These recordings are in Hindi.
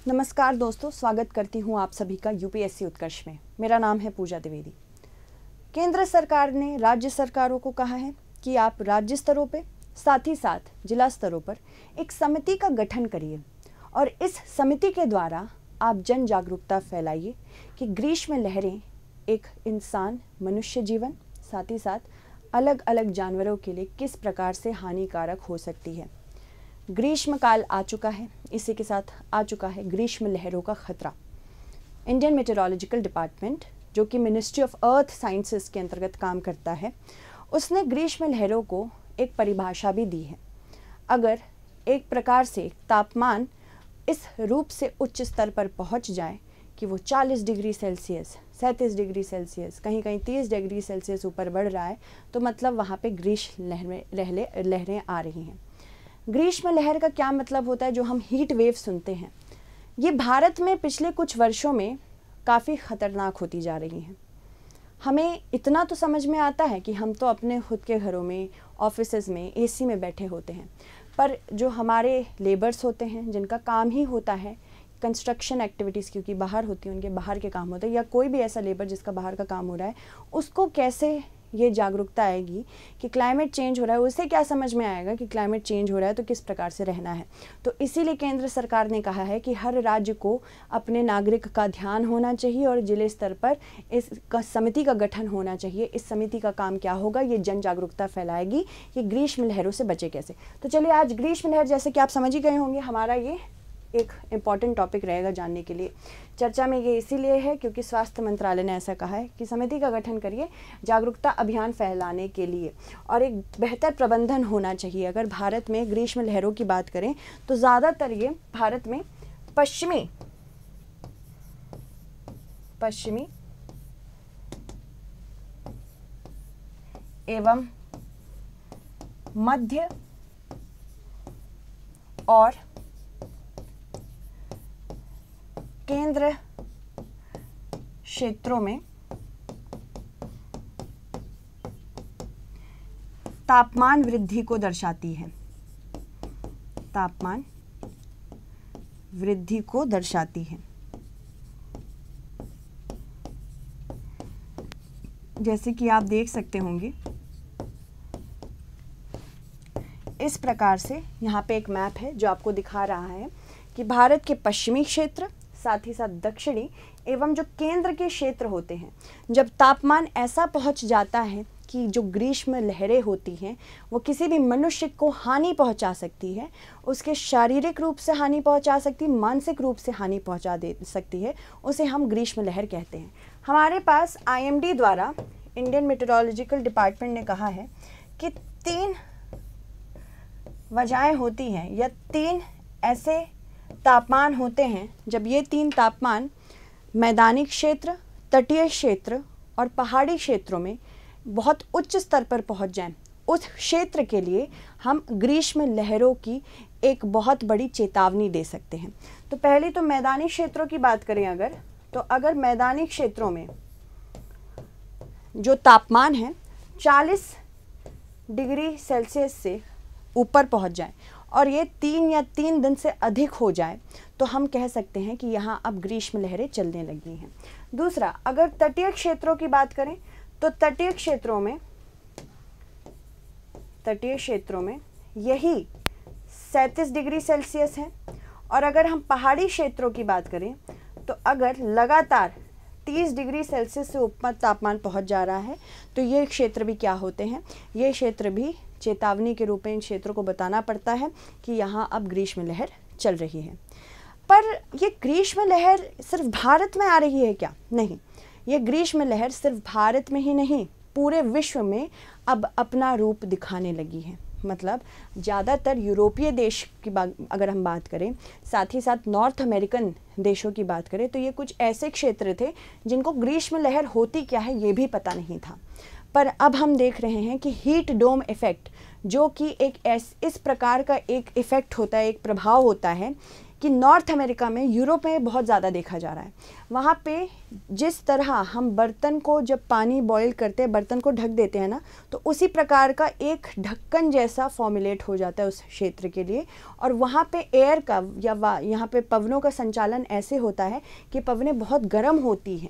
नमस्कार दोस्तों, स्वागत करती हूँ आप सभी का यूपीएससी उत्कर्ष में। मेरा नाम है पूजा द्विवेदी। केंद्र सरकार ने राज्य सरकारों को कहा है कि आप राज्य स्तरों पे साथ ही साथ जिला स्तरों पर एक समिति का गठन करिए और इस समिति के द्वारा आप जन जागरूकता फैलाइए कि ग्रीष्म लहरें एक इंसान, मनुष्य जीवन, साथ ही साथ अलग अलग जानवरों के लिए किस प्रकार से हानिकारक हो सकती है। ग्रीष्म काल आ चुका है, इसी के साथ आ चुका है ग्रीष्म लहरों का खतरा। इंडियन मेटेरोलॉजिकल डिपार्टमेंट, जो कि मिनिस्ट्री ऑफ अर्थ साइंसेस के अंतर्गत काम करता है, उसने ग्रीष्म लहरों को एक परिभाषा भी दी है। अगर एक प्रकार से तापमान इस रूप से उच्च स्तर पर पहुंच जाए कि वो 40 डिग्री सेल्सियस, 37 डिग्री सेल्सियस, कहीं कहीं 30 डिग्री सेल्सियस ऊपर बढ़ रहा है, तो मतलब वहाँ पे ग्रीष्म लहरें आ रही हैं। ग्रीष्म लहर का क्या मतलब होता है? जो हम हीट वेव सुनते हैं, ये भारत में पिछले कुछ वर्षों में काफ़ी ख़तरनाक होती जा रही हैं। हमें इतना तो समझ में आता है कि हम तो अपने खुद के घरों में, ऑफिसेज़ में एसी में बैठे होते हैं, पर जो हमारे लेबर्स होते हैं, जिनका काम ही होता है कंस्ट्रक्शन एक्टिविटीज़, क्योंकि बाहर होती हैं, उनके बाहर के काम होते हैं, या कोई भी ऐसा लेबर जिसका बाहर का काम हो रहा है, उसको कैसे ये जागरूकता आएगी कि क्लाइमेट चेंज हो रहा है? उसे क्या समझ में आएगा कि क्लाइमेट चेंज हो रहा है तो किस प्रकार से रहना है? तो इसीलिए केंद्र सरकार ने कहा है कि हर राज्य को अपने नागरिक का ध्यान होना चाहिए और जिले स्तर पर इस समिति का गठन होना चाहिए। इस समिति का काम क्या होगा? ये जन जागरूकता फैलाएगी कि ग्रीष्म लहरों से बचे कैसे। तो चलिए, आज ग्रीष्म लहर, जैसे कि आप समझ ही गए होंगे, हमारा ये एक इम्पॉर्टेंट टॉपिक रहेगा जानने के लिए। चर्चा में ये इसीलिए है क्योंकि स्वास्थ्य मंत्रालय ने ऐसा कहा है कि समिति का गठन करिए जागरूकता अभियान फैलाने के लिए, और एक बेहतर प्रबंधन होना चाहिए। अगर भारत में ग्रीष्म लहरों की बात करें तो ज़्यादातर ये भारत में पश्चिमी एवं मध्य और केंद्र क्षेत्रों में तापमान वृद्धि को दर्शाती है। तापमान वृद्धि को दर्शाती है। जैसे कि आप देख सकते होंगे इस प्रकार से, यहाँ पे एक मैप है जो आपको दिखा रहा है कि भारत के पश्चिमी क्षेत्र, साथ ही साथ दक्षिणी एवं जो केंद्र के क्षेत्र होते हैं, जब तापमान ऐसा पहुंच जाता है कि जो ग्रीष्म लहरें होती हैं वो किसी भी मनुष्य को हानि पहुंचा सकती है, उसके शारीरिक रूप से हानि पहुंचा सकती है, मानसिक रूप से हानि पहुंचा दे सकती है, उसे हम ग्रीष्म लहर कहते हैं। हमारे पास IMD द्वारा, इंडियन मेट्रोलॉजिकल डिपार्टमेंट ने कहा है कि 3 वजहें होती हैं या 3 ऐसे तापमान होते हैं जब ये 3 तापमान मैदानी क्षेत्र, तटीय क्षेत्र और पहाड़ी क्षेत्रों में बहुत उच्च स्तर पर पहुंच जाएं। उस क्षेत्र के लिए हम ग्रीष्म लहरों की एक बहुत बड़ी चेतावनी दे सकते हैं। तो पहले तो मैदानी क्षेत्रों की बात करें अगर मैदानी क्षेत्रों में जो तापमान है 40 डिग्री सेल्सियस से ऊपर पहुंच जाए और ये 3 दिन से अधिक हो जाए, तो हम कह सकते हैं कि यहाँ अब ग्रीष्म लहरें चलने लगी हैं। दूसरा, अगर तटीय क्षेत्रों की बात करें तो तटीय क्षेत्रों में यही 37 डिग्री सेल्सियस है। और अगर हम पहाड़ी क्षेत्रों की बात करें तो अगर लगातार 30 डिग्री सेल्सियस से ऊपर तापमान पहुँच जा रहा है तो ये क्षेत्र भी क्या होते हैं? ये क्षेत्र भी चेतावनी के रूप में इन क्षेत्रों को बताना पड़ता है कि यहाँ अब ग्रीष्म लहर चल रही है। पर ये ग्रीष्म लहर सिर्फ भारत में आ रही है क्या? नहीं, ये ग्रीष्म लहर सिर्फ भारत में ही नहीं, पूरे विश्व में अब अपना रूप दिखाने लगी है। मतलब ज़्यादातर यूरोपीय देश की अगर हम बात करें, साथ ही साथ नॉर्थ अमेरिकन देशों की बात करें, तो ये कुछ ऐसे क्षेत्र थे जिनको ग्रीष्म लहर होती क्या है ये भी पता नहीं था। पर अब हम देख रहे हैं कि हीट डोम इफ़ेक्ट, जो कि एक इस प्रकार का एक इफ़ेक्ट होता है, एक प्रभाव होता है कि नॉर्थ अमेरिका में, यूरोप में बहुत ज़्यादा देखा जा रहा है। वहाँ पे जिस तरह हम बर्तन को जब पानी बॉईल करते हैं, बर्तन को ढक देते हैं ना, तो उसी प्रकार का एक ढक्कन जैसा फॉर्मुलेट हो जाता है उस क्षेत्र के लिए। और वहाँ पे एयर का या यहाँ पे पवनों का संचालन ऐसे होता है कि पवनें बहुत गर्म होती हैं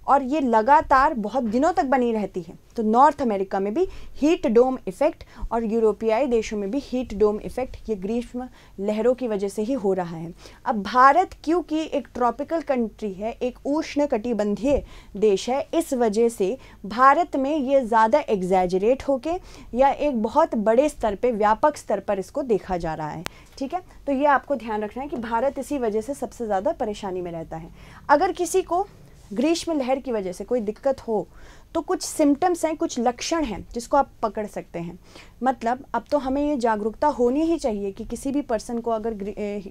और ये लगातार बहुत दिनों तक बनी रहती है। तो नॉर्थ अमेरिका में भी हीट डोम इफ़ेक्ट और यूरोपियाई देशों में भी हीट डोम इफ़ेक्ट ये ग्रीष्म लहरों की वजह से ही हो रहा है। अब भारत क्योंकि एक ट्रॉपिकल कंट्री है, एक उष्ण कटिबंधीय देश है, इस वजह से भारत में ये ज़्यादा एग्जैजरेट होके या एक बहुत बड़े स्तर पे, व्यापक स्तर पर इसको देखा जा रहा है। ठीक है, तो ये आपको ध्यान रखना है कि भारत इसी वजह से सबसे ज़्यादा परेशानी में रहता है। अगर किसी को ग्रीष्म लहर की वजह से कोई दिक्कत हो तो कुछ सिम्टम्स हैं, कुछ लक्षण हैं जिसको आप पकड़ सकते हैं। मतलब अब तो हमें ये जागरूकता होनी ही चाहिए कि किसी भी पर्सन को अगर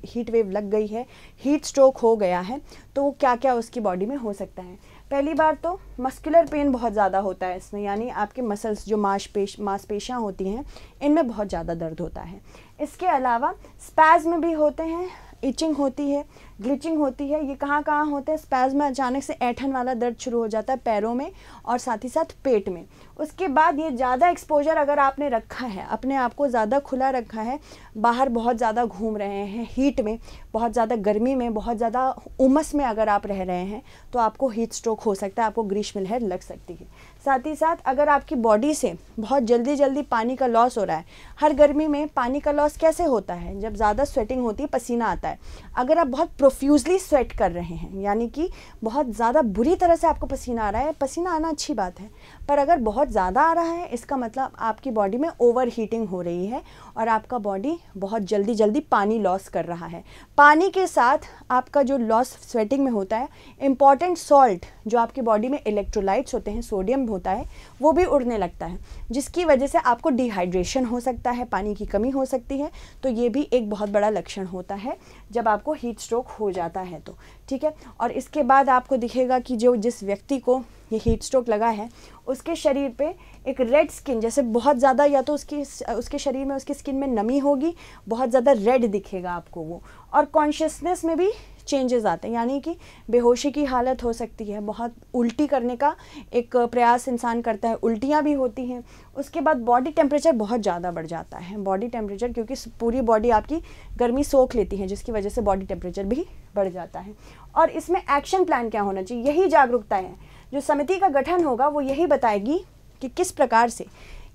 हीट वेव लग गई है, हीट स्ट्रोक हो गया है, तो क्या क्या उसकी बॉडी में हो सकता है। पहली बार तो मस्कुलर पेन बहुत ज़्यादा होता है इसमें, यानी आपके मसल्स जो मांसपेशियाँ होती हैं इनमें बहुत ज़्यादा दर्द होता है। इसके अलावा स्पैज़्म भी होते हैं, इचिंग होती है, ग्लिचिंग होती है। ये कहाँ कहाँ होते हैं? स्पैज़्म में अचानक से ऐंठन वाला दर्द शुरू हो जाता है पैरों में और साथ ही साथ पेट में। उसके बाद ये ज़्यादा एक्सपोजर अगर आपने रखा है, अपने आप को ज़्यादा खुला रखा है, बाहर बहुत ज़्यादा घूम रहे हैं, हीट में, बहुत ज़्यादा गर्मी में, बहुत ज़्यादा उमस में अगर आप रह रहे हैं तो आपको हीट स्ट्रोक हो सकता है, आपको ग्रीष्म लहर लग सकती है। साथ ही साथ अगर आपकी बॉडी से बहुत जल्दी जल्दी पानी का लॉस हो रहा है, हर गर्मी में पानी का लॉस कैसे होता है? जब ज़्यादा स्वेटिंग होती है, पसीना आता है। अगर आप बहुत प्रोफ्यूजली स्वेट कर रहे हैं, यानी कि बहुत ज़्यादा बुरी तरह से आपको पसीना आ रहा है, पसीना आना अच्छी बात है, पर अगर बहुत ज़्यादा आ रहा है इसका मतलब आपकी बॉडी में ओवर हीटिंग हो रही है और आपका बॉडी बहुत जल्दी जल्दी पानी लॉस कर रहा है। पानी के साथ आपका जो लॉस स्वेटिंग में होता है, इम्पॉर्टेंट सॉल्ट जो आपकी बॉडी में इलेक्ट्रोलाइट्स होते हैं, सोडियम होता है, वो भी उड़ने लगता है, जिसकी वजह से आपको डिहाइड्रेशन हो सकता है, पानी की कमी हो सकती है। तो ये भी एक बहुत बड़ा लक्षण होता है जब आपको हीट स्ट्रोक हो जाता है तो। ठीक है, और इसके बाद आपको दिखेगा कि जिस व्यक्ति को ये हीट स्ट्रोक लगा है उसके शरीर पे एक रेड स्किन, जैसे बहुत ज़्यादा, या तो उसके शरीर में, उसकी स्किन में नमी होगी, बहुत ज़्यादा रेड दिखेगा आपको वो, और कॉन्शियसनेस में भी चेंजेस आते हैं, यानी कि बेहोशी की हालत हो सकती है, बहुत उल्टी करने का एक प्रयास इंसान करता है, उल्टियाँ भी होती हैं। उसके बाद बॉडी टेम्परेचर बहुत ज़्यादा बढ़ जाता है, बॉडी टेम्परेचर, क्योंकि पूरी बॉडी आपकी गर्मी सोख लेती है, जिसकी वजह से बॉडी टेम्परेचर भी बढ़ जाता है। और इसमें एक्शन प्लान क्या होना चाहिए, यही जागरूकता है। जो समिति का गठन होगा वो यही बताएगी कि किस प्रकार से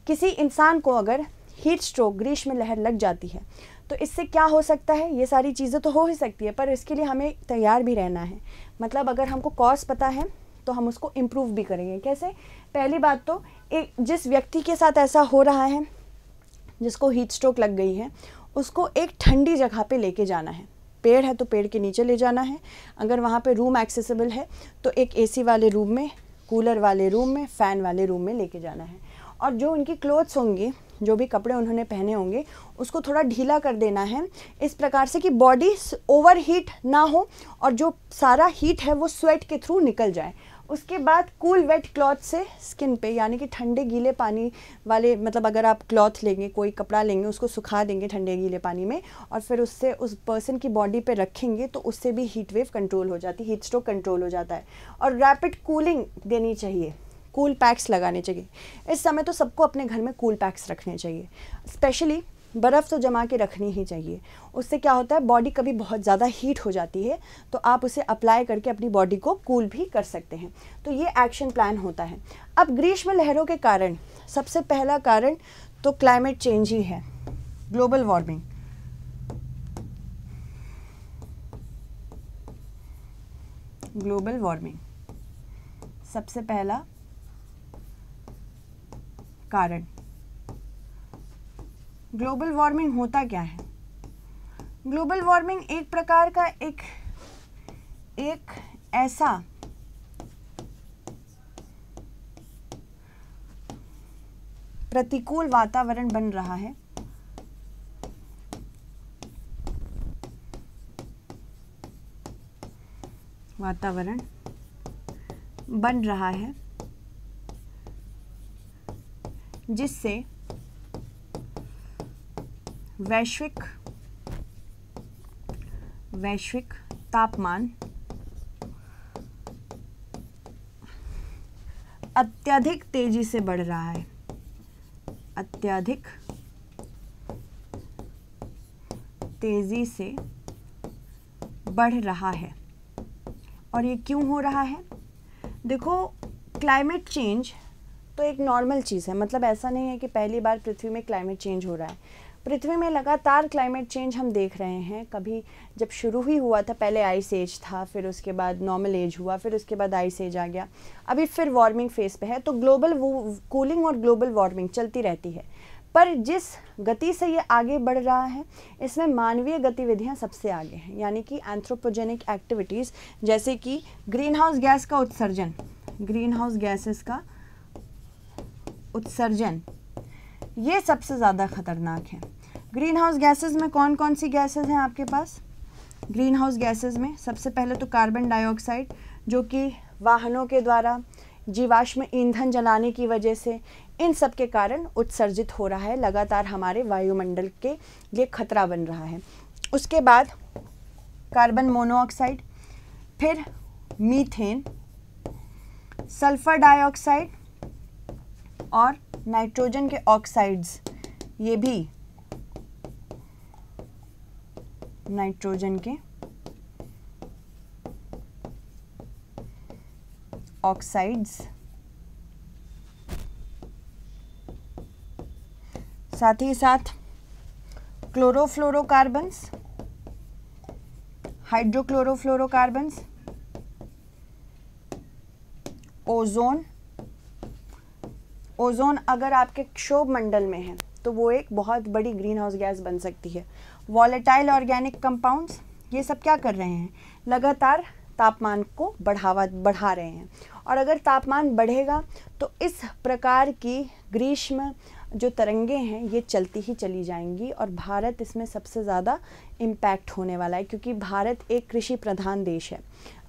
किसी इंसान को अगर हीट स्ट्रोक, ग्रीष्म लहर लग जाती है तो इससे क्या हो सकता है। ये सारी चीज़ें तो हो ही सकती है, पर इसके लिए हमें तैयार भी रहना है। मतलब अगर हमको कॉज पता है तो हम उसको इम्प्रूव भी करेंगे। कैसे? पहली बात तो जिस व्यक्ति के साथ ऐसा हो रहा है, जिसको हीट स्ट्रोक लग गई है, उसको एक ठंडी जगह पे लेके जाना है। पेड़ है तो पेड़ के नीचे ले जाना है, अगर वहाँ पे रूम एक्सेसिबल है तो एक एसी वाले रूम में, कूलर वाले रूम में, फ़ैन वाले रूम में लेके जाना है। और जो उनकी क्लोथ्स होंगे, जो भी कपड़े उन्होंने पहने होंगे, उसको थोड़ा ढीला कर देना है, इस प्रकार से कि बॉडी ओवर हीट ना हो और जो सारा हीट है वो स्वेट के थ्रू निकल जाए। उसके बाद कूल वेट क्लॉथ से स्किन पे, यानी कि ठंडे गीले पानी वाले, मतलब अगर आप क्लॉथ लेंगे, कोई कपड़ा लेंगे, उसको सुखा देंगे ठंडे गीले पानी में और फिर उससे उस पर्सन की बॉडी पे रखेंगे तो उससे भी हीट वेव कंट्रोल हो जाती है, हीट स्ट्रोक कंट्रोल हो जाता है। और रैपिड कूलिंग देनी चाहिए, कूल पैक्स लगाने चाहिए। इस समय तो सबको अपने घर में कूल पैक्स रखने चाहिए, स्पेशली बर्फ़ तो जमा के रखनी ही चाहिए। उससे क्या होता है, बॉडी कभी बहुत ज़्यादा हीट हो जाती है तो आप उसे अप्लाई करके अपनी बॉडी को कूल भी कर सकते हैं। तो ये एक्शन प्लान होता है। अब ग्रीष्म लहरों के कारण सबसे पहला कारण तो क्लाइमेट चेंज ही है, ग्लोबल वार्मिंग। ग्लोबल वार्मिंग सबसे पहला कारण। ग्लोबल वार्मिंग होता क्या है? ग्लोबल वार्मिंग एक प्रकार का एक ऐसा प्रतिकूल वातावरण बन रहा है जिससे वैश्विक तापमान अत्यधिक तेजी से बढ़ रहा है, अत्यधिक तेजी से बढ़ रहा है। और ये क्यों हो रहा है? देखो, क्लाइमेट चेंज तो एक नॉर्मल चीज़ है, मतलब ऐसा नहीं है कि पहली बार पृथ्वी में क्लाइमेट चेंज हो रहा है। पृथ्वी में लगातार क्लाइमेट चेंज हम देख रहे हैं। कभी जब शुरू ही हुआ था, पहले आइस एज था, फिर उसके बाद नॉर्मल एज हुआ, फिर उसके बाद आइस एज आ गया, अभी फिर वार्मिंग फेज पे है। तो ग्लोबल कूलिंग और ग्लोबल वार्मिंग चलती रहती है। पर जिस गति से ये आगे बढ़ रहा है, इसमें मानवीय गतिविधियां सबसे आगे हैं, यानी कि एंथ्रोपोजेनिक एक्टिविटीज़, जैसे कि ग्रीन हाउस गैस का उत्सर्जन, ग्रीन हाउस गैसेस का उत्सर्जन, ये सबसे ज़्यादा खतरनाक है। ग्रीन हाउस गैसेस में कौन कौन सी गैसेस हैं आपके पास? ग्रीन हाउस गैसेस में सबसे पहले तो कार्बन डाइऑक्साइड, जो कि वाहनों के द्वारा जीवाश्म ईंधन जलाने की वजह से, इन सब के कारण उत्सर्जित हो रहा है, लगातार हमारे वायुमंडल के लिए खतरा बन रहा है। उसके बाद कार्बन मोनोऑक्साइड, फिर मीथेन, सल्फर डाइऑक्साइड और नाइट्रोजन के ऑक्साइड्स, ये भी नाइट्रोजन के ऑक्साइड्स, साथ ही साथ क्लोरोफ्लोरोकार्बन्स, हाइड्रोक्लोरोफ्लोरोकार्बन्स, ओजोन। ओजोन अगर आपके क्षोभ मंडल में है तो वो एक बहुत बड़ी ग्रीन हाउस गैस बन सकती है। वॉलेटाइल ऑर्गेनिक कंपाउंड्स, ये सब क्या कर रहे हैं? लगातार तापमान को बढ़ा रहे हैं। और अगर तापमान बढ़ेगा तो इस प्रकार की ग्रीष्म जो तरंगें हैं ये चलती ही चली जाएंगी, और भारत इसमें सबसे ज़्यादा इम्पैक्ट होने वाला है, क्योंकि भारत एक कृषि प्रधान देश है।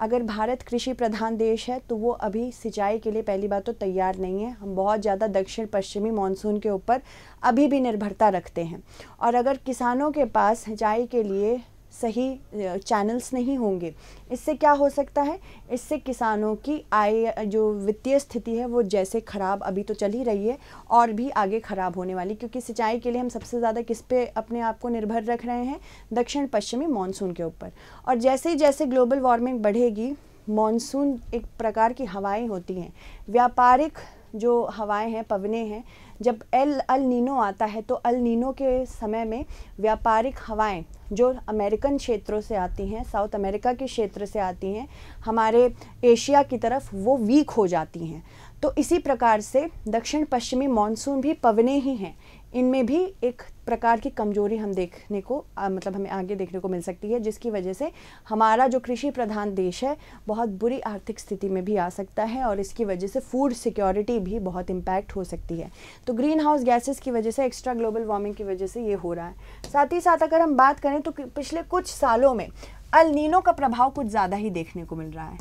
अगर भारत कृषि प्रधान देश है तो वो अभी सिंचाई के लिए पहली बात तो तैयार नहीं है। हम बहुत ज़्यादा दक्षिण पश्चिमी मानसून के ऊपर अभी भी निर्भरता रखते हैं, और अगर किसानों के पास सिंचाई के लिए सही चैनल्स नहीं होंगे, इससे क्या हो सकता है? इससे किसानों की आय, जो वित्तीय स्थिति है वो जैसे ख़राब अभी तो चल ही रही है और भी आगे ख़राब होने वाली, क्योंकि सिंचाई के लिए हम सबसे ज़्यादा किस पे अपने आप को निर्भर रख रहे हैं? दक्षिण पश्चिमी मानसून के ऊपर। और जैसे ही जैसे ग्लोबल वार्मिंग बढ़ेगी, मानसून एक प्रकार की हवाएं होती हैं, व्यापारिक जो हवाएं हैं, पवने हैं, जब अल नीनो आता है तो अल नीनो के समय में व्यापारिक हवाएं जो अमेरिकन क्षेत्रों से आती हैं, साउथ अमेरिका के क्षेत्र से आती हैं, हमारे एशिया की तरफ वो वीक हो जाती हैं। तो इसी प्रकार से दक्षिण पश्चिमी मानसून भी पवने ही हैं, इनमें भी एक प्रकार की कमजोरी हम देखने को मतलब हमें आगे देखने को मिल सकती है, जिसकी वजह से हमारा जो कृषि प्रधान देश है बहुत बुरी आर्थिक स्थिति में भी आ सकता है, और इसकी वजह से फूड सिक्योरिटी भी बहुत इम्पैक्ट हो सकती है। तो ग्रीन हाउस गैसेस की वजह से, एक्स्ट्रा ग्लोबल वार्मिंग की वजह से ये हो रहा है। साथ ही साथ अगर हम बात करें तो पिछले कुछ सालों में अल नीनो का प्रभाव कुछ ज़्यादा ही देखने को मिल रहा है।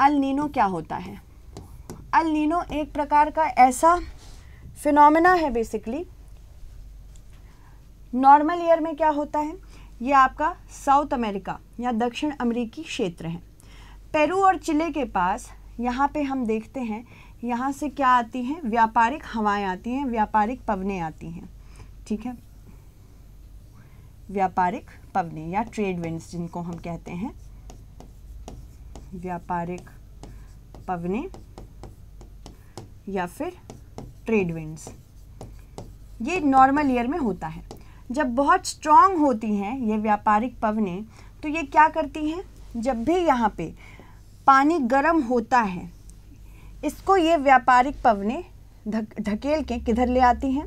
अल नीनो क्या होता है? अल नीनो एक प्रकार का ऐसा फिनोमेना है, बेसिकली नॉर्मल ईयर में क्या होता है, ये आपका साउथ अमेरिका या दक्षिण अमेरिकी क्षेत्र है। पेरू और चिले के पास यहाँ पे हम देखते हैं, यहाँ से क्या आती हैं? व्यापारिक हवाएं आती हैं, व्यापारिक पवनें आती हैं, ठीक है, व्यापारिक पवनें या ट्रेड विंड्स जिनको हम कहते हैं, व्यापारिक पवनें या फिर ट्रेड विंड्स। ये नॉर्मल ईयर में होता है। जब बहुत स्ट्रॉन्ग होती हैं ये व्यापारिक पवनें, तो ये क्या करती हैं? जब भी यहाँ पे पानी गर्म होता है, इसको ये व्यापारिक पवनें धकेल के किधर ले आती हैं?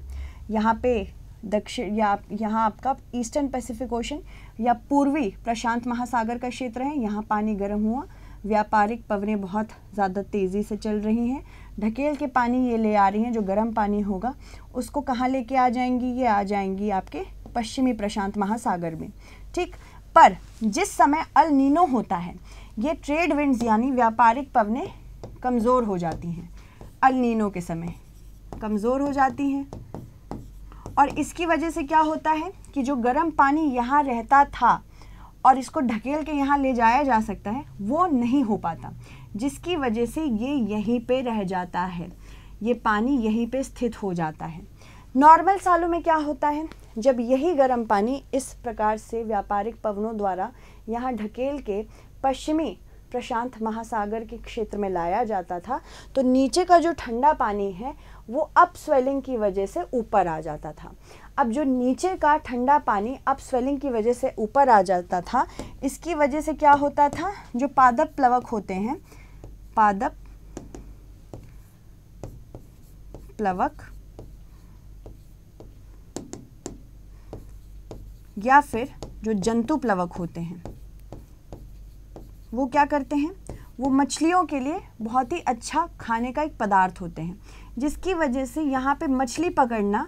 यहाँ पे दक्षिण या यहाँ आपका ईस्टर्न पैसिफिक ओशन या पूर्वी प्रशांत महासागर का क्षेत्र है, यहाँ पानी गर्म हुआ, व्यापारिक पवनें बहुत ज़्यादा तेज़ी से चल रही हैं, ढकेल के पानी ये ले आ रही हैं, जो गर्म पानी होगा उसको कहाँ लेके आ जाएंगी? ये आ जाएंगी आपके पश्चिमी प्रशांत महासागर में, ठीक। पर जिस समय अल नीनो होता है, ये ट्रेड विंड्स यानी व्यापारिक पवनें कमज़ोर हो जाती हैं, अल नीनो के समय कमज़ोर हो जाती हैं, और इसकी वजह से क्या होता है कि जो गर्म पानी यहाँ रहता था और इसको ढकेल के यहाँ ले जाया जा सकता है, वो नहीं हो पाता, जिसकी वजह से ये यहीं पे रह जाता है, ये पानी यहीं पे स्थित हो जाता है। नॉर्मल सालों में क्या होता है, जब यही गर्म पानी इस प्रकार से व्यापारिक पवनों द्वारा यहाँ ढकेल के पश्चिमी प्रशांत महासागर के क्षेत्र में लाया जाता था, तो नीचे का जो ठंडा पानी है वो अप स्वेलिंग की वजह से ऊपर आ जाता था। अब जो नीचे का ठंडा पानी अप स्वेलिंग की वजह से ऊपर आ जाता था, इसकी वजह से क्या होता था, जो पादप प्लवक होते हैं, पादप प्लवक या फिर जो जंतु प्लवक होते हैं, वो क्या करते हैं, वो मछलियों के लिए बहुत ही अच्छा खाने का एक पदार्थ होते हैं, जिसकी वजह से यहाँ पे मछली पकड़ना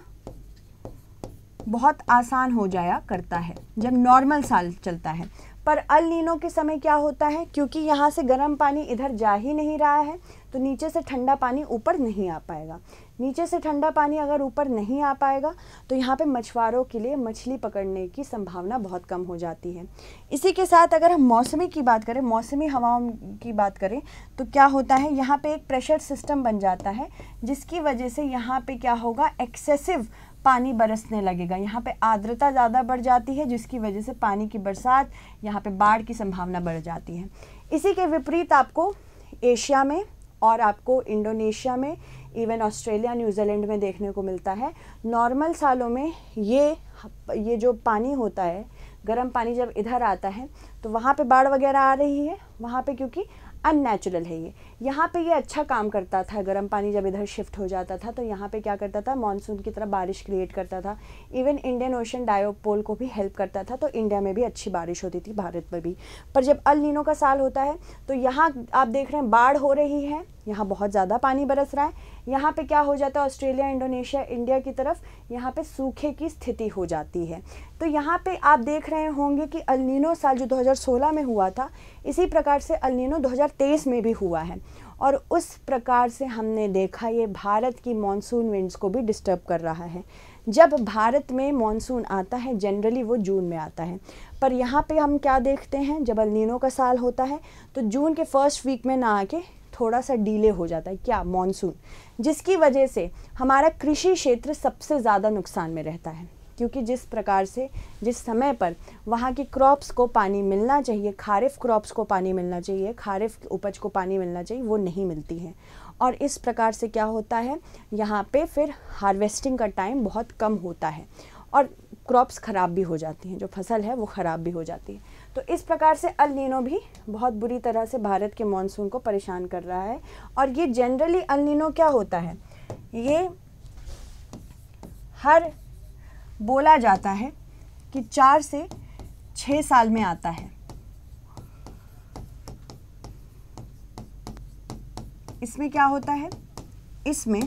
बहुत आसान हो जाया करता है जब नॉर्मल साल चलता है। पर अल नीनो के समय क्या होता है, क्योंकि यहाँ से गर्म पानी इधर जा ही नहीं रहा है, तो नीचे से ठंडा पानी ऊपर नहीं आ पाएगा। नीचे से ठंडा पानी अगर ऊपर नहीं आ पाएगा तो यहाँ पे मछुआरों के लिए मछली पकड़ने की संभावना बहुत कम हो जाती है। इसी के साथ अगर हम मौसमी की बात करें, मौसमी हवाओं की बात करें, तो क्या होता है, यहाँ पे एक प्रेशर सिस्टम बन जाता है, जिसकी वजह से यहाँ पे क्या होगा, एक्सेसिव पानी बरसने लगेगा। यहाँ पे आर्द्रता ज़्यादा बढ़ जाती है, जिसकी वजह से पानी की बरसात, यहाँ पे बाढ़ की संभावना बढ़ जाती है। इसी के विपरीत आपको एशिया में और आपको इंडोनेशिया में, इवन ऑस्ट्रेलिया, न्यूजीलैंड में देखने को मिलता है। नॉर्मल सालों में ये जो पानी होता है, गर्म पानी जब इधर आता है तो वहाँ पे बाढ़ वगैरह आ रही है, वहाँ पे क्योंकि अननेचुरल है ये। यहाँ पे ये अच्छा काम करता था, गर्म पानी जब इधर शिफ्ट हो जाता था तो यहाँ पे क्या करता था, मानसून की तरह बारिश क्रिएट करता था। इवन इंडियन ओशन डायोपोल को भी हेल्प करता था, तो इंडिया में भी अच्छी बारिश होती थी, भारत में भी। पर जब अल नीनो का साल होता है तो यहाँ आप देख रहे हैं बाढ़ हो रही है, यहाँ बहुत ज़्यादा पानी बरस रहा है। यहाँ पे क्या हो जाता है, ऑस्ट्रेलिया, इंडोनेशिया, इंडिया की तरफ यहाँ पे सूखे की स्थिति हो जाती है। तो यहाँ पे आप देख रहे होंगे कि अल नीनो साल जो 2016 में हुआ था, इसी प्रकार से अल नीनो 2023 में भी हुआ है, और उस प्रकार से हमने देखा ये भारत की मॉनसून विंड्स को भी डिस्टर्ब कर रहा है। जब भारत में मॉनसून आता है जनरली वो जून में आता है, पर यहाँ पे हम क्या देखते हैं, जब अल नीनो का साल होता है तो जून के फर्स्ट वीक में ना आके थोड़ा सा डिले हो जाता है, क्या, मॉनसून, जिसकी वजह से हमारा कृषि क्षेत्र सबसे ज़्यादा नुकसान में रहता है। क्योंकि जिस प्रकार से, जिस समय पर वहाँ की क्रॉप्स को पानी मिलना चाहिए, खारिफ क्रॉप्स को पानी मिलना चाहिए, खारिफ उपज को पानी मिलना चाहिए, वो नहीं मिलती है। और इस प्रकार से क्या होता है, यहाँ पे फिर हार्वेस्टिंग का टाइम बहुत कम होता है और क्रॉप्स ख़राब भी हो जाती हैं, जो फसल है वो ख़राब भी हो जाती है। तो इस प्रकार से अल नीनो भी बहुत बुरी तरह से भारत के मॉनसून को परेशान कर रहा है। और ये जनरली अल नीनो क्या होता है, ये हर बोला जाता है कि 4 से 6 साल में आता है। इसमें क्या होता है, इसमें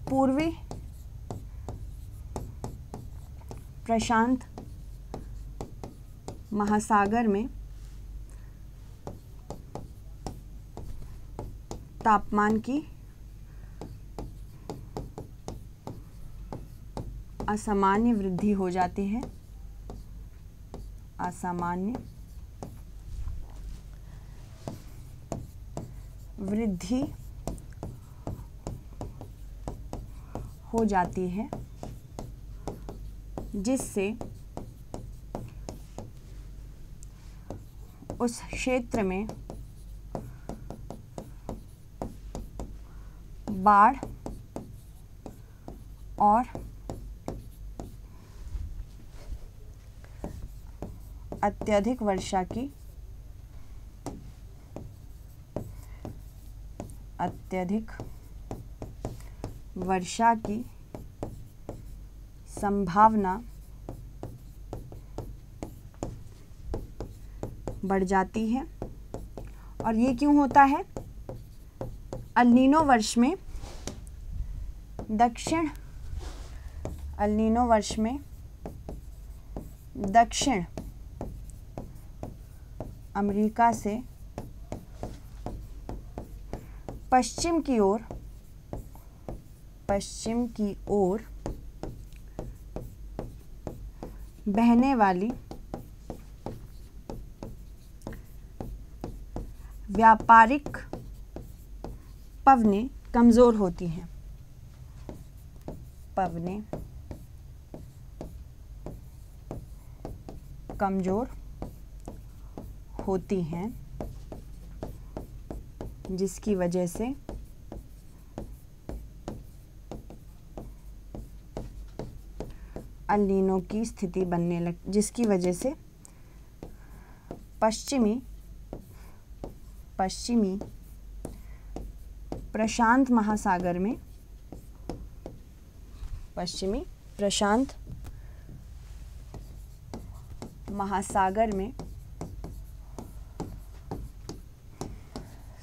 पूर्वी प्रशांत महासागर में तापमान की असामान्य वृद्धि हो जाती है, असामान्य वृद्धि हो जाती है, जिससे उस क्षेत्र में बाढ़ और अत्यधिक वर्षा की संभावना बढ़ जाती है। और ये क्यों होता है, अल नीनो वर्ष में दक्षिण अमेरिका से पश्चिम की ओर बहने वाली व्यापारिक पवनें कमज़ोर होती हैं। पवनें कमज़ोर होती हैं, जिसकी वजह से अल नीनो की स्थिति बनने लग, जिसकी वजह से पश्चिमी प्रशांत महासागर में पश्चिमी प्रशांत महासागर में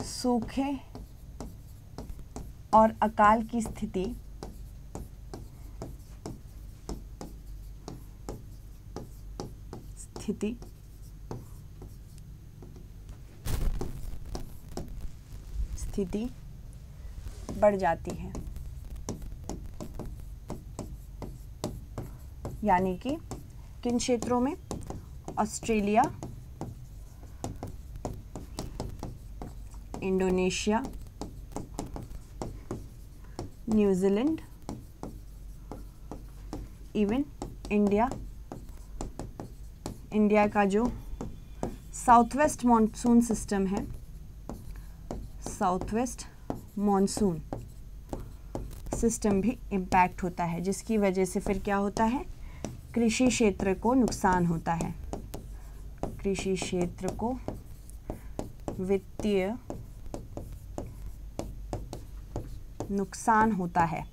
सूखे और अकाल की स्थिति बढ़ जाती है। यानी कि किन क्षेत्रों में? Australia, Indonesia, New Zealand, even India का जो साउथ वेस्ट मॉनसून सिस्टम है, साउथ वेस्ट मॉनसून सिस्टम भी इम्पैक्ट होता है, जिसकी वजह से फिर क्या होता है? कृषि क्षेत्र को नुकसान होता है। कृषि क्षेत्र को वित्तीय नुकसान होता है।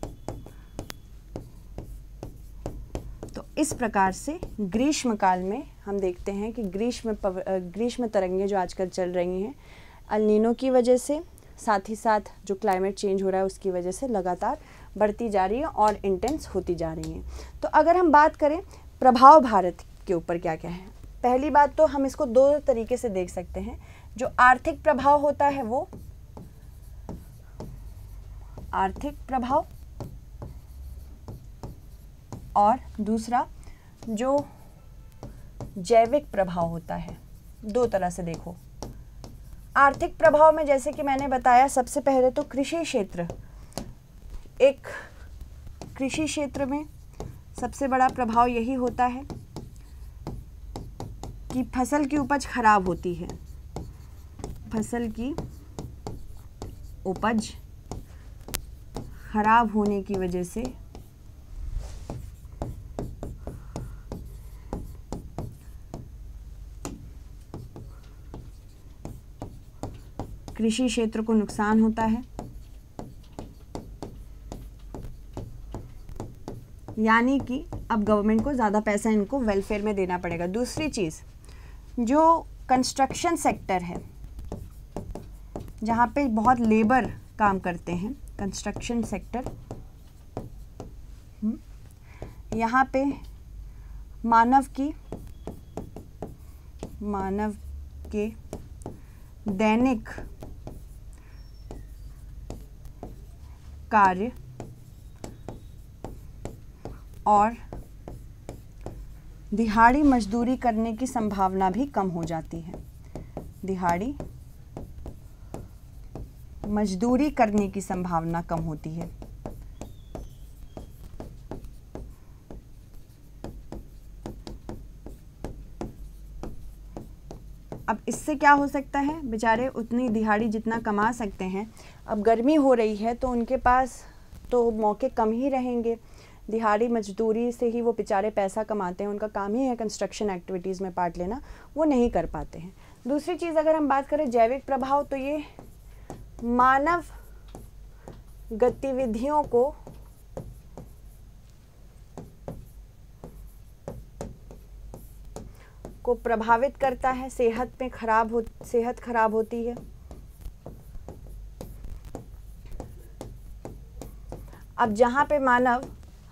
तो इस प्रकार से ग्रीष्म काल में हम देखते हैं कि ग्रीष्म तरंगें जो आजकल चल रही हैं अल नीनो की वजह से, साथ ही साथ जो क्लाइमेट चेंज हो रहा है उसकी वजह से लगातार बढ़ती जा रही है और इंटेंस होती जा रही हैं। तो अगर हम बात करें प्रभाव भारत के ऊपर क्या क्या है, पहली बात तो हम इसको दो तरीके से देख सकते हैं। जो आर्थिक प्रभाव होता है वो आर्थिक प्रभाव, और दूसरा जो जैविक प्रभाव होता है। दो तरह से देखो। आर्थिक प्रभाव में जैसे कि मैंने बताया, सबसे पहले तो कृषि क्षेत्र, एक कृषि क्षेत्र में सबसे बड़ा प्रभाव यही होता है कि फसल की उपज खराब होती है। फसल की उपज खराब होने की वजह से कृषि क्षेत्र को नुकसान होता है। यानी कि अब गवर्नमेंट को ज़्यादा पैसा इनको वेलफेयर में देना पड़ेगा। दूसरी चीज़, जो कंस्ट्रक्शन सेक्टर है, जहाँ पे बहुत लेबर काम करते हैं, कंस्ट्रक्शन सेक्टर, यहाँ पे मानव के दैनिक कार्य और दिहाड़ी मजदूरी करने की संभावना भी कम हो जाती है। दिहाड़ी मजदूरी करने की संभावना कम होती है। अब इससे क्या हो सकता है, बेचारे उतनी दिहाड़ी जितना कमा सकते हैं, अब गर्मी हो रही है तो उनके पास तो मौके कम ही रहेंगे। दिहाड़ी मजदूरी से ही वो बेचारे पैसा कमाते हैं, उनका काम ही है कंस्ट्रक्शन एक्टिविटीज़ में पार्ट लेना, वो नहीं कर पाते हैं। दूसरी चीज़ अगर हम बात करें जैविक प्रभाव, तो ये मानव गतिविधियों को प्रभावित करता है, सेहत खराब होती है। अब जहाँ पे मानव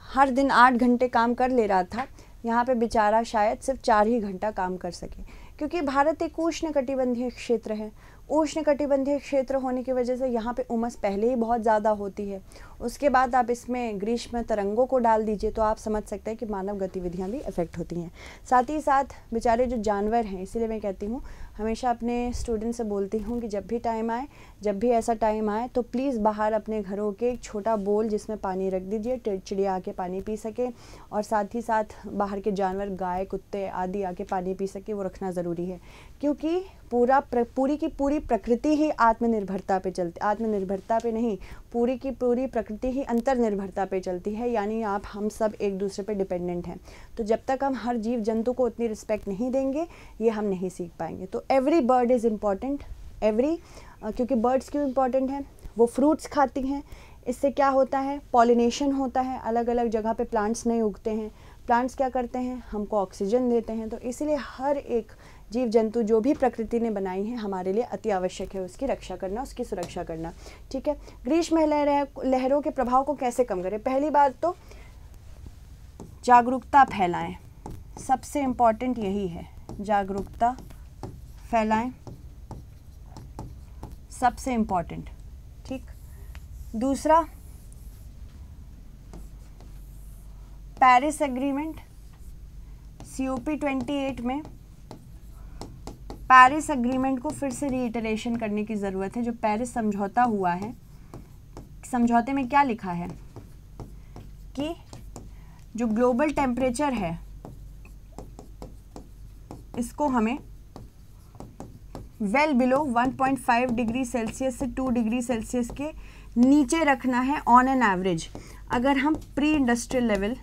हर दिन 8 घंटे काम कर ले रहा था, यहाँ पे बेचारा शायद सिर्फ 4 ही घंटा काम कर सके, क्योंकि भारत एक उष्णकटिबंधीय क्षेत्र है। उष्णकटिबंधीय क्षेत्र होने की वजह से यहाँ पे उमस पहले ही बहुत ज़्यादा होती है। उसके बाद आप इसमें ग्रीष्म तरंगों को डाल दीजिए तो आप समझ सकते हैं कि मानव गतिविधियाँ भी इफ़ेक्ट होती हैं। साथ ही साथ बेचारे जो जानवर हैं, इसीलिए मैं कहती हूँ, हमेशा अपने स्टूडेंट से बोलती हूँ कि जब भी टाइम आए, जब भी ऐसा टाइम आए तो प्लीज़ बाहर अपने घरों के एक छोटा बोल जिसमें पानी रख दीजिए, चिड़िया आके पानी पी सके, और साथ ही साथ बाहर के जानवर, गाय, कुत्ते आदि आके पानी पी सके, वो रखना ज़रूरी है। क्योंकि पूरी की पूरी प्रकृति ही आत्मनिर्भरता पे चलती, आत्मनिर्भरता पे नहीं, पूरी की पूरी प्रकृति ही अंतर्निर्भरता पे चलती है, यानी आप हम सब एक दूसरे पे डिपेंडेंट हैं। तो जब तक हम हर जीव जंतु को उतनी रिस्पेक्ट नहीं देंगे, ये हम नहीं सीख पाएंगे। तो एवरी बर्ड इज़ इम्पॉर्टेंट, क्योंकि बर्ड्स क्यों इम्पॉर्टेंट हैं, वो फ्रूट्स खाती हैं, इससे क्या होता है, पॉलिनेशन होता है, अलग अलग जगह पे प्लांट्स नहीं उगते हैं, प्लांट्स क्या करते हैं, हमको ऑक्सीजन देते हैं। तो इसीलिए हर एक जीव जंतु जो भी प्रकृति ने बनाई है हमारे लिए अति आवश्यक है उसकी रक्षा करना, उसकी सुरक्षा करना। ठीक है, ग्रीष्म लहरों के प्रभाव को कैसे कम करें? पहली बात तो जागरूकता फैलाएं, सबसे इम्पॉर्टेंट यही है, जागरूकता फैलाएं, सबसे इम्पॉर्टेंट। ठीक, दूसरा, पेरिस एग्रीमेंट COP28 में पेरिस एग्रीमेंट को फिर से रीइटरेशन करने की ज़रूरत है। जो पेरिस समझौता हुआ है, समझौते में क्या लिखा है कि जो ग्लोबल टेम्परेचर है इसको हमें वेल बिलो 1.5 डिग्री सेल्सियस से 2 डिग्री सेल्सियस के नीचे रखना है ऑन एन एवरेज। अगर हम प्री इंडस्ट्रियल लेवल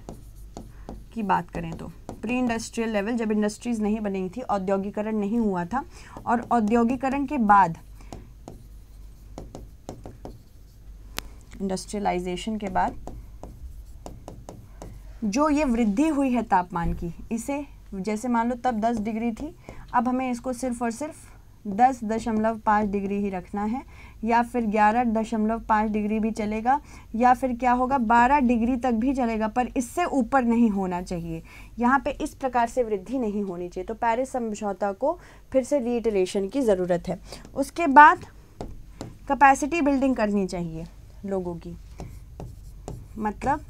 की बात करें तो प्री इंडस्ट्रियल लेवल, जब इंडस्ट्रीज़ नहीं बनी थी, औद्योगिकरण नहीं हुआ था, और औद्योगिकरण के बाद, इंडस्ट्रियलाइजेशन के बाद जो ये वृद्धि हुई है तापमान की, इसे जैसे मान लो तब 10 डिग्री थी, अब हमें इसको सिर्फ और सिर्फ 10.5 डिग्री ही रखना है, या फिर 11.5 डिग्री भी चलेगा, या फिर क्या होगा 12 डिग्री तक भी चलेगा, पर इससे ऊपर नहीं होना चाहिए। यहाँ पे इस प्रकार से वृद्धि नहीं होनी चाहिए। तो पेरिस समझौता को फिर से रीइटरेशन की ज़रूरत है। उसके बाद कैपेसिटी बिल्डिंग करनी चाहिए लोगों की, मतलब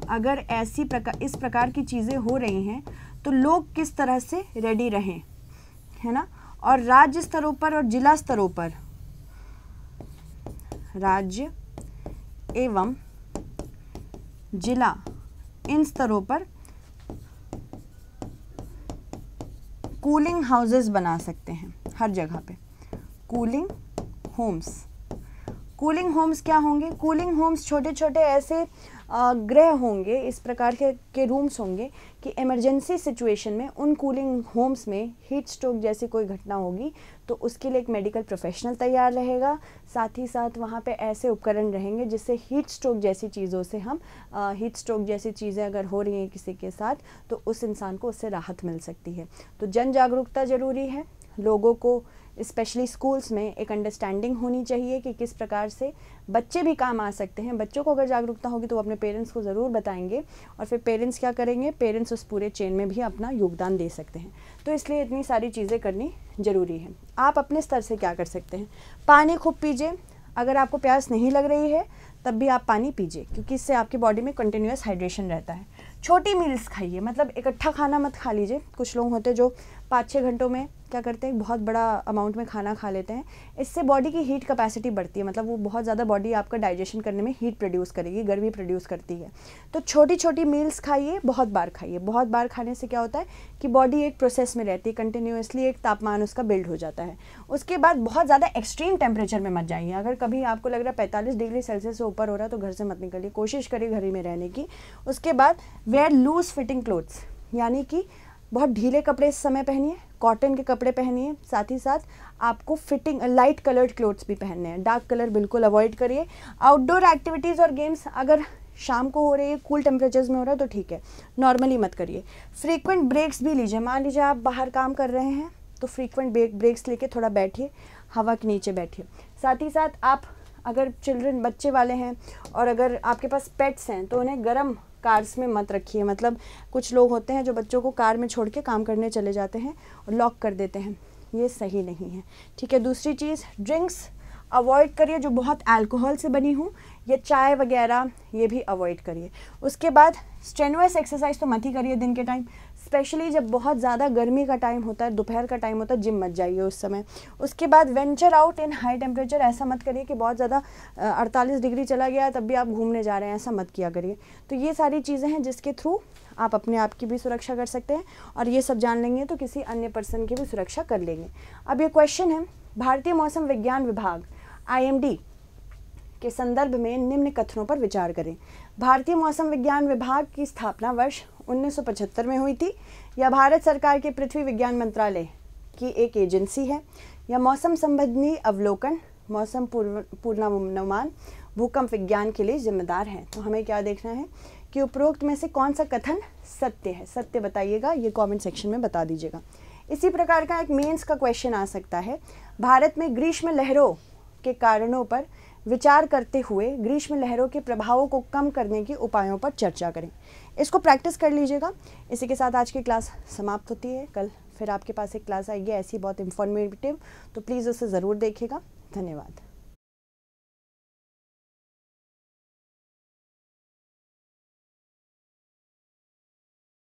अगर इस प्रकार की चीज़ें हो रही हैं तो लोग किस तरह से रेडी रहें, है ना। और राज्य स्तरों पर और जिला स्तरों पर, राज्य एवं जिला, इन स्तरों पर कूलिंग हाउसेस बना सकते हैं हर जगह पे। कूलिंग होम्स, कूलिंग होम्स क्या होंगे? कूलिंग होम्स छोटे छोटे ऐसे गृह होंगे, इस प्रकार के रूम्स होंगे कि इमरजेंसी सिचुएशन में उन कूलिंग होम्स में हीट स्ट्रोक जैसी कोई घटना होगी तो उसके लिए एक मेडिकल प्रोफेशनल तैयार रहेगा। साथ ही साथ वहाँ पे ऐसे उपकरण रहेंगे जिससे हीट स्ट्रोक जैसी चीज़ों से हम हीट स्ट्रोक जैसी चीज़ें अगर हो रही हैं किसी के साथ तो उस इंसान को उससे राहत मिल सकती है। तो जन जागरूकता ज़रूरी है। लोगों को स्पेशली स्कूल्स में एक अंडरस्टैंडिंग होनी चाहिए कि किस प्रकार से बच्चे भी काम आ सकते हैं। बच्चों को अगर जागरूकता होगी तो वो अपने पेरेंट्स को ज़रूर बताएंगे और फिर पेरेंट्स क्या करेंगे, पेरेंट्स उस पूरे चेन में भी अपना योगदान दे सकते हैं। तो इसलिए इतनी सारी चीज़ें करनी ज़रूरी है। आप अपने स्तर से क्या कर सकते हैं? पानी खूब पीजिए। अगर आपको प्यास नहीं लग रही है तब भी आप पानी पीजिए, क्योंकि इससे आपकी बॉडी में कंटिन्यूअस हाइड्रेशन रहता है। छोटी मील्स खाइए, मतलब इकट्ठा खाना मत खा लीजिए। कुछ लोग होते हैं जो 5-6 घंटों में क्या करते हैं, बहुत बड़ा अमाउंट में खाना खा लेते हैं। इससे बॉडी की हीट कैपेसिटी बढ़ती है, मतलब वो बहुत ज़्यादा बॉडी आपका डाइजेशन करने में हीट प्रोड्यूस करेगी, गर्मी प्रोड्यूस करती है। तो छोटी छोटी मील्स खाइए, बहुत बार खाइए। बहुत बार खाने से क्या होता है कि बॉडी एक प्रोसेस में रहती है, कंटिन्यूसली एक तापमान उसका बिल्ड हो जाता है। उसके बाद बहुत ज़्यादा एक्सट्रीम टेम्परेचर में मत जाइए। अगर कभी आपको लग रहा है 45 डिग्री सेल्सियस से ऊपर हो रहा है तो घर से मत निकलिए, कोशिश करिए घर ही में रहने की। उसके बाद वेयर लूज फिटिंग क्लोथ्स, यानी कि बहुत ढीले कपड़े इस समय पहनिए, कॉटन के कपड़े पहनिए। साथ ही साथ आपको फिटिंग लाइट कलर्ड क्लोथ्स भी पहनने हैं, डार्क कलर बिल्कुल अवॉइड करिए। आउटडोर एक्टिविटीज़ और गेम्स अगर शाम को हो रही है, कूल टेम्परेचर्स में हो रहा है तो ठीक है, नॉर्मली मत करिए। फ्रीक्वेंट ब्रेक्स भी लीजिए। मान लीजिए आप बाहर काम कर रहे हैं तो फ्रीक्वेंट ब्रेक्स लेके थोड़ा बैठिए, हवा के नीचे बैठिए। साथ ही साथ आप अगर चिल्ड्रन बच्चे वाले हैं और अगर आपके पास पेट्स हैं तो उन्हें गर्म कार्स में मत रखिए। मतलब कुछ लोग होते हैं जो बच्चों को कार में छोड़ के काम करने चले जाते हैं और लॉक कर देते हैं, ये सही नहीं है। ठीक है, दूसरी चीज़, ड्रिंक्स अवॉइड करिए जो बहुत अल्कोहल से बनी हो, ये चाय वगैरह ये भी अवॉइड करिए। उसके बाद स्ट्रेनुअस एक्सरसाइज तो मत ही करिए दिन के टाइम, स्पेशली जब बहुत ज़्यादा गर्मी का टाइम होता है, दोपहर का टाइम होता है, जिम मत जाइए उस समय। उसके बाद venture out in high temperature, ऐसा मत करिए कि बहुत ज़्यादा 48 डिग्री चला गया तब भी आप घूमने जा रहे हैं, ऐसा मत किया करिए। तो ये सारी चीज़ें हैं जिसके थ्रू आप अपने आप की भी सुरक्षा कर सकते हैं, और ये सब जान लेंगे तो किसी अन्य पर्सन की भी सुरक्षा कर लेंगे। अब ये क्वेश्चन है, भारतीय मौसम विज्ञान विभाग IMD के संदर्भ में निम्न कथनों पर विचार करें। भारतीय मौसम विज्ञान विभाग की स्थापना वर्ष 1975 में हुई थी। यह भारत सरकार के पृथ्वी विज्ञान मंत्रालय की एक एजेंसी है। यह मौसम संबंधी अवलोकन, मौसम पूर्वानुमान, भूकंप विज्ञान के लिए जिम्मेदार है। तो हमें क्या देखना है कि उपरोक्त में से कौन सा कथन सत्य है, सत्य बताइएगा, ये कमेंट सेक्शन में बता दीजिएगा। इसी प्रकार का एक मेंस का क्वेश्चन आ सकता है, भारत में ग्रीष्म लहरों के कारणों पर विचार करते हुए ग्रीष्म लहरों के प्रभावों को कम करने के उपायों पर चर्चा करें। इसको प्रैक्टिस कर लीजिएगा। इसी के साथ आज की क्लास समाप्त होती है। कल फिर आपके पास एक क्लास आएगी ऐसी बहुत इंफॉर्मेटिव, तो प्लीज़ उसे ज़रूर देखिएगा। धन्यवाद।